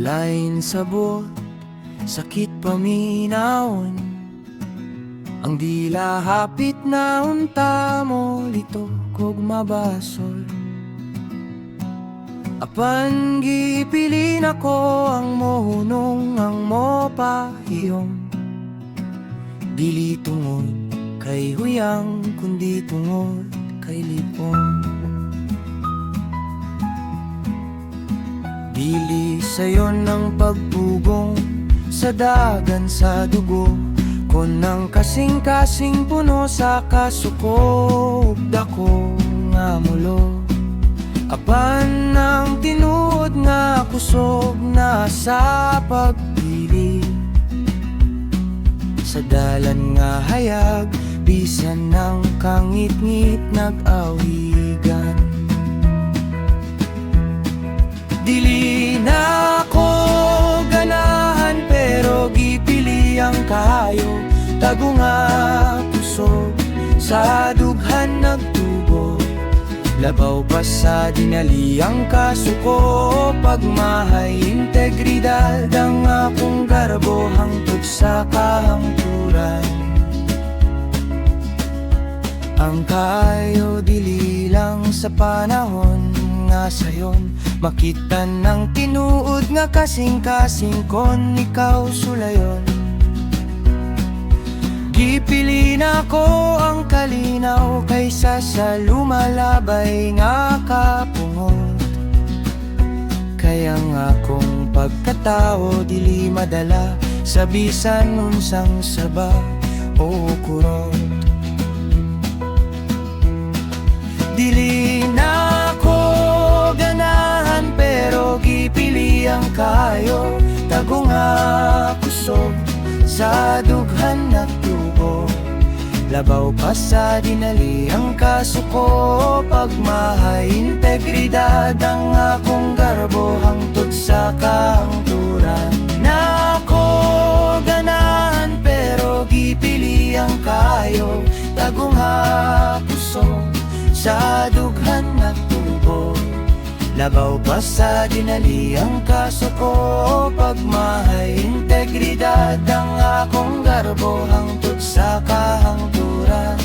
Lain sabot, sakit paminahon. Ang dila hapit na unta mo, lito kog mabasol. Apan gipilin ako ang mohunong ang mopahiyong. Dili tungod kay huyang, kundi tungod kay lipong. Dili sayo ng pagpugong sa dagan sa dugo, kon nang kasing-kasing puno sa kasuko, dako nga mulo. Apan ang tinuod nga kusog na sa pagpili, sa dalan nga hayag, bisan ng kangit-ngit nag-awigan. Dili na ko ganahan pero gipili ang kayo. Tago nga kusog sa dughan nagtubo, labaw pa sa dinali ang kasuko. Pagmahay integridad ang akong garbo hangtod sa kahangturan. Ang kayo dili lang sa panahon nga sayon, makita ng tinuod nga kasing-kasing kon ikaw sulayon. Gipili na ko ang kalinaw kaysa sa lumalabay nga kapungot. Kaya nga kung pagkatao dili madala sa bisan unsang saba o kurot. Dili na ko ganahan pero gipili ang kayo. Tago nga kusog sa dughan nagtubo, labaw pa sa dinali ang kasuko. Pagmahay integridad ang akong garbo hangtod sa kahangturan. Na ko ganahan pero gipili ang kayo. Tago nga kusog sa dughan nagtubo, labaw pa sa dinali ang kasuko. Pagmahay integridad ang akong garbo hangtod sa kahangturan.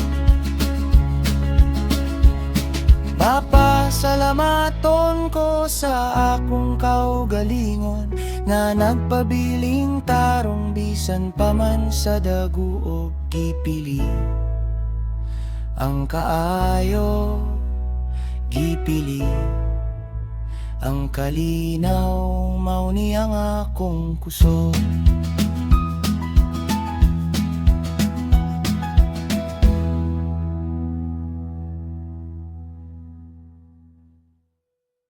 Papasalamaton ko sa akong kaugalingon, nga nagpabiling tarong bisan paman sa daguog gipili ang kaayo. Gipili ang kalinaw, mao ni ang akong kusog.